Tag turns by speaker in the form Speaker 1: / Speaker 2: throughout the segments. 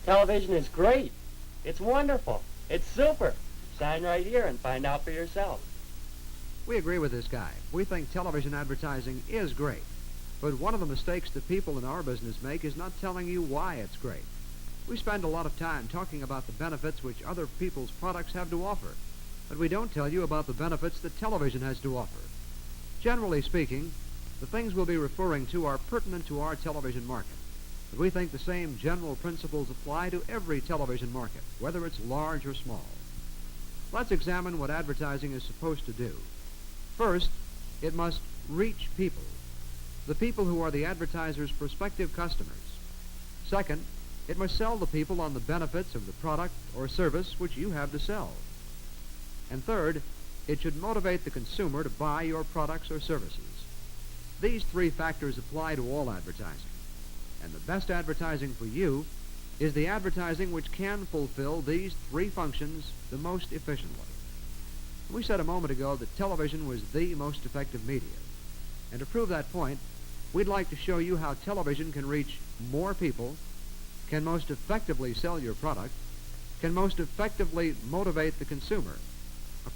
Speaker 1: Television is great. It's wonderful. It's super. Sign right here and find out for yourself.
Speaker 2: We agree with this guy. We think television advertising is great. But one of the mistakes the people in our business make is not telling you why it's great. We spend a lot of time talking about the benefits which other people's products have to offer, but we don't tell you about the benefits that television has to offer. Generally speaking, the things we'll be referring to are pertinent to our television market, but we think the same general principles apply to every television market, whether it's large or small. Let's examine what advertising is supposed to do. First, it must reach people, the people who are the advertiser's prospective customers. Second, it must sell the people on the benefits of the product or service which you have to sell. And third, it should motivate the consumer to buy your products or services. These three factors apply to all advertising, and the best advertising for you is the advertising which can fulfill these three functions the most efficiently. We said a moment ago that television was the most effective media, and to prove that point, we'd like to show you how television can reach more people, can most effectively sell your product, can most effectively motivate the consumer.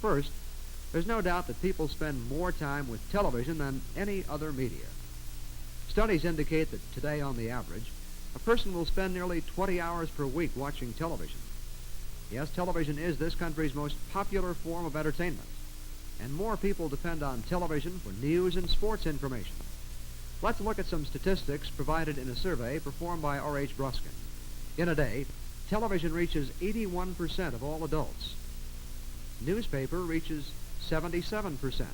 Speaker 2: First, there's no doubt that people spend more time with television than any other media. Studies indicate that today, on the average, a person will spend nearly 20 hours per week watching television. Yes, television is this country's most popular form of entertainment, and more people depend on television for news and sports information. Let's look at some statistics provided in a survey performed by R.H. Bruskin. In a day, television reaches 81% of all adults. Newspaper reaches 77%.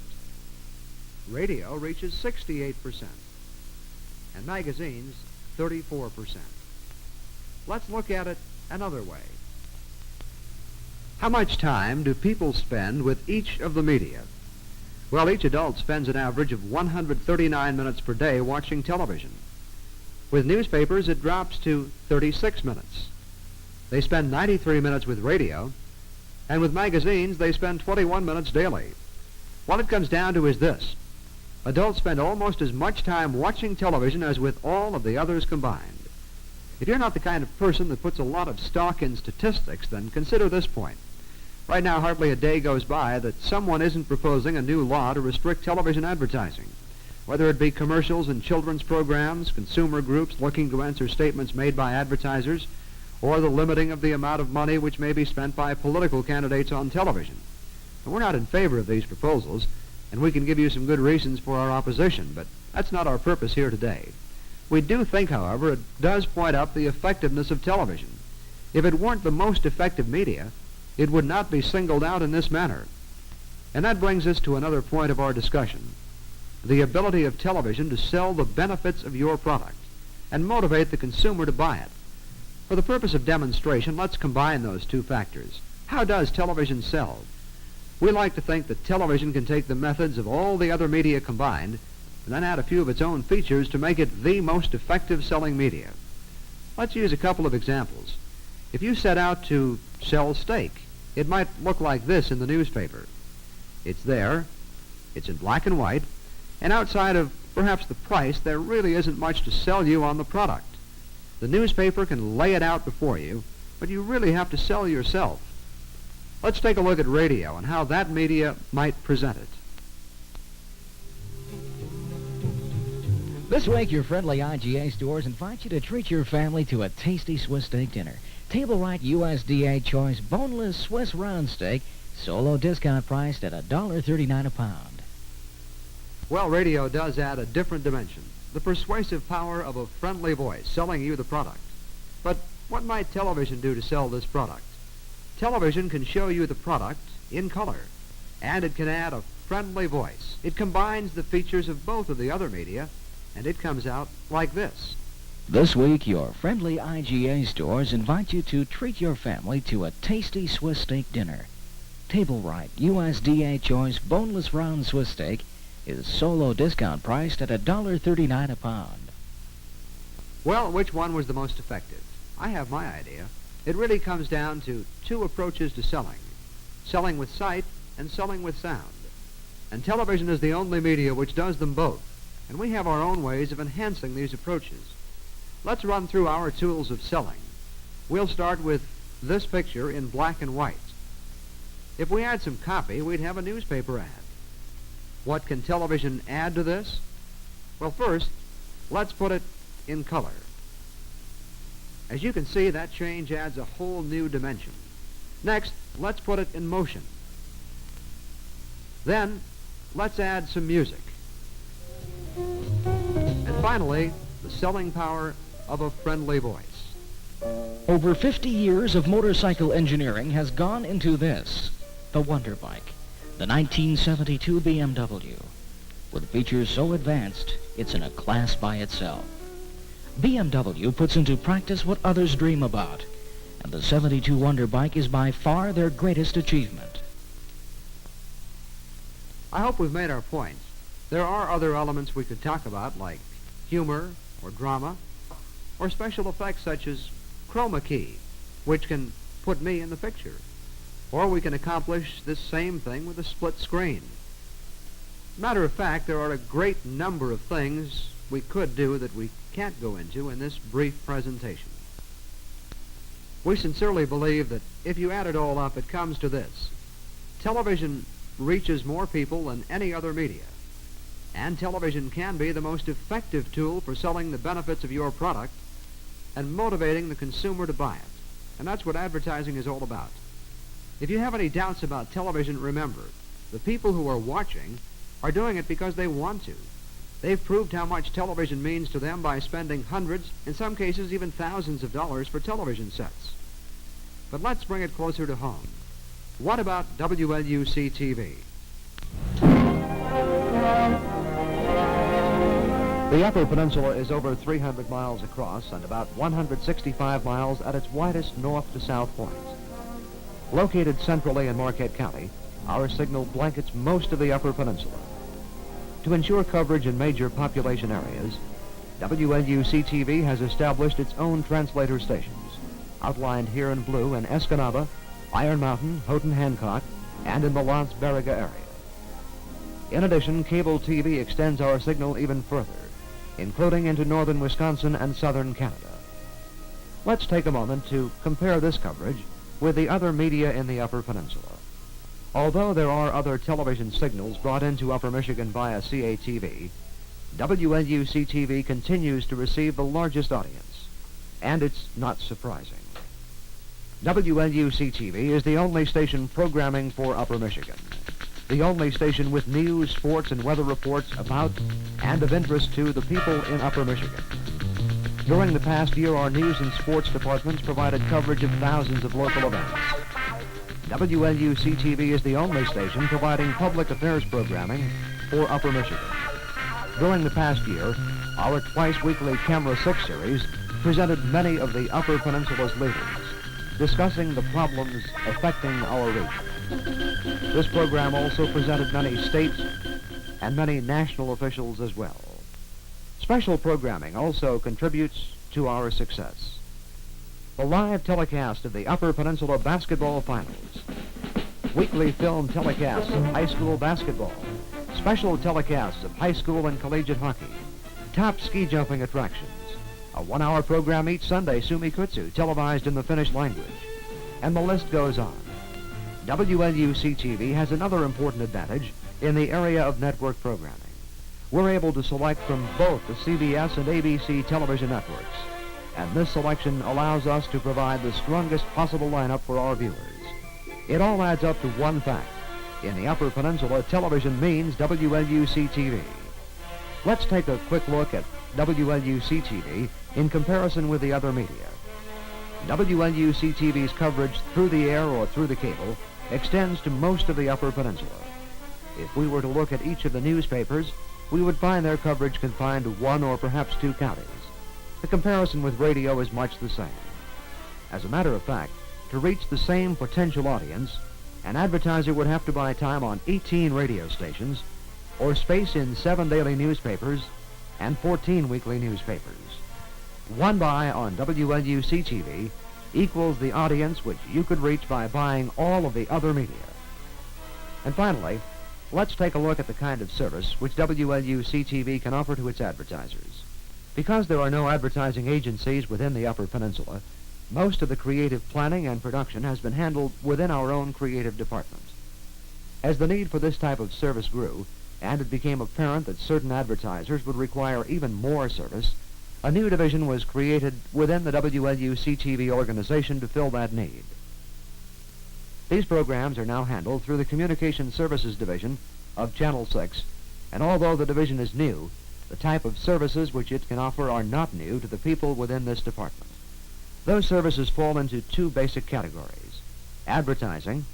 Speaker 2: Radio reaches 68%. And magazines, 34%. Let's look at it another way. How much time do people spend with each of the media? Well, each adult spends an average of 139 minutes per day watching television. With newspapers, it drops to 36 minutes. They spend 93 minutes with radio, and with magazines, they spend 21 minutes daily. What it comes down to is this. Adults spend almost as much time watching television as with all of the others combined. If you're not the kind of person that puts a lot of stock in statistics, then consider this point. Right now, hardly a day goes by that someone isn't proposing a new law to restrict television advertising, whether it be commercials in children's programs, consumer groups looking to answer statements made by advertisers, or the limiting of the amount of money which may be spent by political candidates on television. And we're not in favor of these proposals, and we can give you some good reasons for our opposition, but that's not our purpose here today. We do think, however, it does point up the effectiveness of television. If it weren't the most effective media, it would not be singled out in this manner. And that brings us to another point of our discussion, the ability of television to sell the benefits of your product and motivate the consumer to buy it. For the purpose of demonstration, let's combine those two factors. How does television sell? We like to think that television can take the methods of all the other media combined and then add a few of its own features to make it the most effective selling media. Let's use a couple of examples. If you set out to sell steak, it might look like this in the newspaper. It's there, it's in black and white, and outside of perhaps the price, there really isn't much to sell you on the product. The newspaper can lay it out before you, but you really have to sell yourself. Let's take a look at radio and how that media might present it.
Speaker 3: This week, your friendly IGA stores invite you to treat your family to a tasty Swiss steak dinner. Table Right USDA Choice Boneless Swiss Round Steak, solo discount priced at $1.39 a pound.
Speaker 2: Well, radio does add a different dimension, the persuasive power of a friendly voice selling you the product. But what might television do to sell this product? Television can show you the product in color, and it can add a friendly voice. It combines the features of both of the other media, and it comes out like this.
Speaker 3: This week, your friendly IGA stores invite you to treat your family to a tasty Swiss steak dinner. Table Right USDA Choice Boneless Round Swiss Steak is solo discount priced at $1.39 a pound.
Speaker 2: Well, which one was the most effective? I have my idea. It really comes down to two approaches to selling. Selling with sight and selling with sound. And television is the only media which does them both. And we have our own ways of enhancing these approaches. Let's run through our tools of selling. We'll start with this picture in black and white. If we add some copy, we'd have a newspaper ad. What can television add to this? Well, first, let's put it in color. As you can see, that change adds a whole new dimension. Next, let's put it in motion. Then, let's add some music. And finally, the selling power of a friendly voice.
Speaker 3: Over 50 years of motorcycle engineering has gone into this, the Wonder Bike, the 1972 BMW. With features so advanced, it's in a class by itself. BMW puts into practice what others dream about, and the 72 Wonder Bike is by far their greatest achievement.
Speaker 2: I hope we've made our point. There are other elements we could talk about, like humor or drama, or special effects such as chroma key, which can put me in the picture. Or we can accomplish this same thing with a split screen. Matter of fact, there are a great number of things we could do that we can't go into in this brief presentation. We sincerely believe that if you add it all up, it comes to this. Television reaches more people than any other media, and television can be the most effective tool for selling the benefits of your product and motivating the consumer to buy it. And that's what advertising is all about. If you have any doubts about television, remember, the people who are watching are doing it because they want to. They've proved how much television means to them by spending hundreds, in some cases even thousands of dollars for television sets. But let's bring it closer to home. What about WLUC-TV? The Upper Peninsula is over 300 miles across and about 165 miles at its widest north to south point. Located centrally in Marquette County, our signal blankets most of the Upper Peninsula. To ensure coverage in major population areas, WLUC-TV has established its own translator stations, outlined here in blue in Escanaba, Iron Mountain, Houghton Hancock, and in the Lance Barriga area. In addition, cable TV extends our signal even further, including into northern Wisconsin and southern Canada. Let's take a moment to compare this coverage with the other media in the Upper Peninsula. Although there are other television signals brought into Upper Michigan via CATV, WLUC-TV continues to receive the largest audience, and it's not surprising. WLUC-TV is the only station programming for Upper Michigan, the only station with news, sports, and weather reports about and of interest to the people in Upper Michigan. During the past year, our news and sports departments provided coverage of thousands of local events. WLUC-TV is the only station providing public affairs programming for Upper Michigan. During the past year, our twice-weekly Camera 6 series presented many of the Upper Peninsula's leaders, discussing the problems affecting our region. This program also presented many state and many national officials as well. Special programming also contributes to our success. The live telecast of the Upper Peninsula Basketball Finals, weekly film telecasts of high school basketball, special telecasts of high school and collegiate hockey, top ski jumping attractions, a one-hour program each Sunday, Sumikutsu, televised in the Finnish language, and the list goes on. WLUC-TV has another important advantage in the area of network programming. We're able to select from both the CBS and ABC television networks, and this selection allows us to provide the strongest possible lineup for our viewers. It all adds up to one fact. In the Upper Peninsula, television means WLUC-TV. Let's take a quick look at WLUC-TV in comparison with the other media. WLUC-TV's coverage through the air or through the cable extends to most of the Upper Peninsula. If we were to look at each of the newspapers, we would find their coverage confined to one or perhaps two counties. The comparison with radio is much the same. As a matter of fact, to reach the same potential audience, an advertiser would have to buy time on 18 radio stations or space in 7 daily newspapers and 14 weekly newspapers. One buy on WLUC-TV equals the audience which you could reach by buying all of the other media. And finally, let's take a look at the kind of service which WLUC-TV can offer to its advertisers. Because there are no advertising agencies within the Upper Peninsula, Most of the creative planning and production has been handled within our own creative department. As the need for this type of service grew, and it became apparent that certain advertisers would require even more service, a new division was created within the WLU-CTV organization to fill that need. These programs are now handled through the Communication Services Division of Channel 6, and although the division is new, the type of services which it can offer are not new to the people within this department. Those services fall into two basic categories: advertising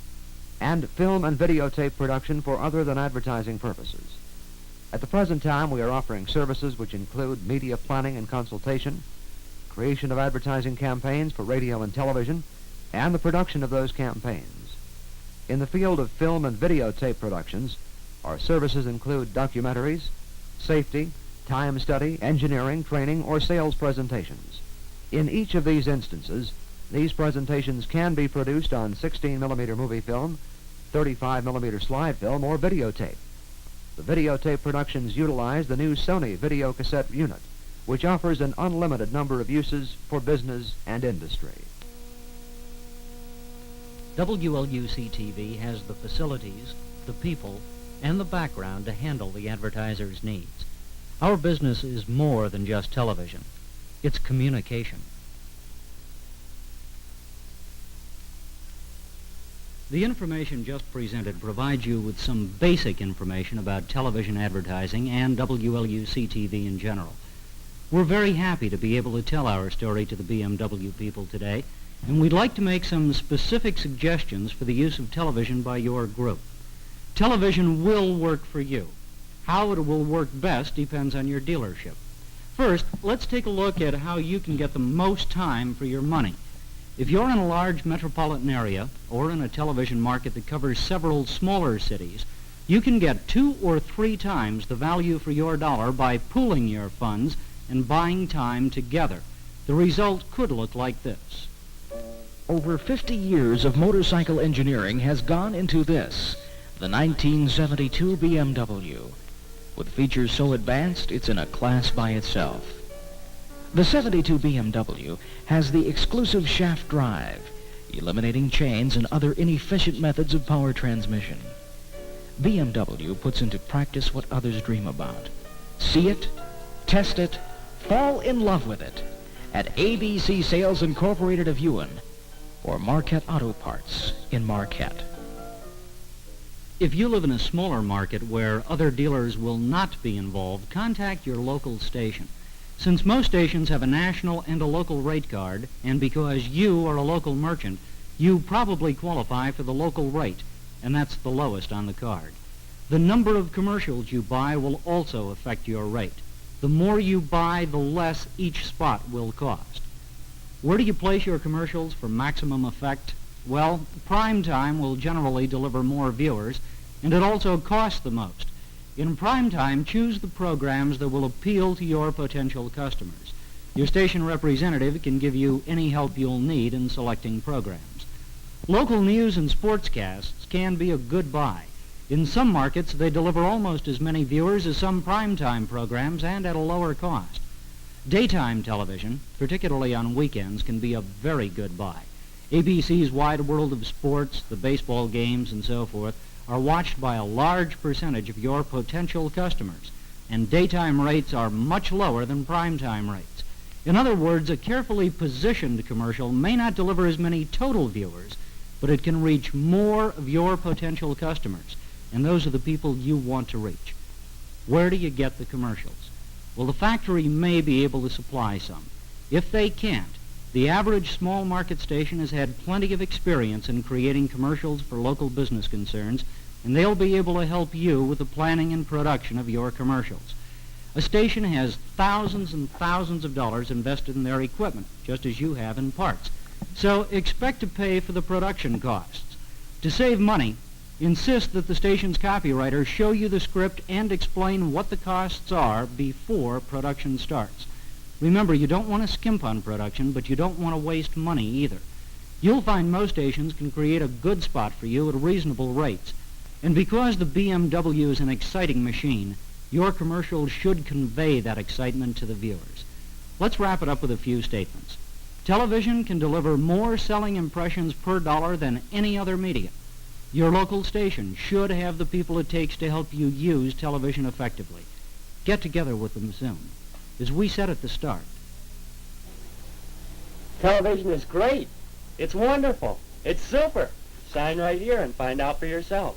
Speaker 2: and film and videotape production for other than advertising purposes. At the present time, we are offering services which include media planning and consultation, creation of advertising campaigns for radio and television, and the production of those campaigns. In the field of film and videotape productions, our services include documentaries, safety, time study, engineering, training, or sales presentations. In each of these instances, these presentations can be produced on 16mm movie film, 35mm slide film, or videotape. The videotape productions utilize the new Sony video cassette unit, which offers an unlimited number of uses for business and industry.
Speaker 4: WLUC-TV has the facilities, the people, and the background to handle the advertiser's needs. Our business is more than just television. It's communication. The information just presented provides you with some basic information about television advertising and WLUC-TV in general. We're very happy to be able to tell our story to the BMW people today, and we'd like to make some specific suggestions for the use of television by your group. Television will work for you. How it will work best depends on your dealership. First, let's take a look at how you can get the most time for your money. If you're in a large metropolitan area or in a television market that covers several smaller cities, you can get 2 or 3 times the value for your dollar by pooling your funds and buying time together. The result could look like this.
Speaker 3: Over 50 years of motorcycle engineering has gone into this, the 1972 BMW. With features so advanced, it's in a class by itself. The 72 BMW has the exclusive shaft drive, eliminating chains and other inefficient methods of power transmission. BMW puts into practice what others dream about. See it, test it, fall in love with it at ABC Sales Incorporated of Ewan or Marquette Auto Parts in Marquette.
Speaker 4: If you live in a smaller market where other dealers will not be involved, contact your local station. Since most stations have a national and a local rate card, and because you are a local merchant, you probably qualify for the local rate, and that's the lowest on the card. The number of commercials you buy will also affect your rate. The more you buy, the less each spot will cost. Where do you place your commercials for maximum effect? Well, prime time will generally deliver more viewers, and it also costs the most. In prime time, choose the programs that will appeal to your potential customers. Your station representative can give you any help you'll need in selecting programs. Local news and sportscasts can be a good buy. In some markets, they deliver almost as many viewers as some primetime programs and at a lower cost. Daytime television, particularly on weekends, can be a very good buy. ABC's Wide World of Sports, the baseball games, and so forth are watched by a large percentage of your potential customers, and daytime rates are much lower than primetime rates. In other words, a carefully positioned commercial may not deliver as many total viewers, but it can reach more of your potential customers, and those are the people you want to reach. Where do you get the commercials? Well, the factory may be able to supply some. If they can't, the average small market station has had plenty of experience in creating commercials for local business concerns, and they'll be able to help you with the planning and production of your commercials. A station has thousands and thousands of dollars invested in their equipment, just as you have in parts. So expect to pay for the production costs. To save money, insist that the station's copywriter show you the script and explain what the costs are before production starts. Remember, you don't want to skimp on production, but you don't want to waste money either. You'll find most stations can create a good spot for you at reasonable rates. And because the BMW is an exciting machine, your commercial should convey that excitement to the viewers. Let's wrap it up with a few statements. Television can deliver more selling impressions per dollar than any other media. Your local station should have the people it takes to help you use television effectively. Get together with them soon. As we said at the start,
Speaker 1: Television is great. It's wonderful. It's super. Sign right here and find out for yourself.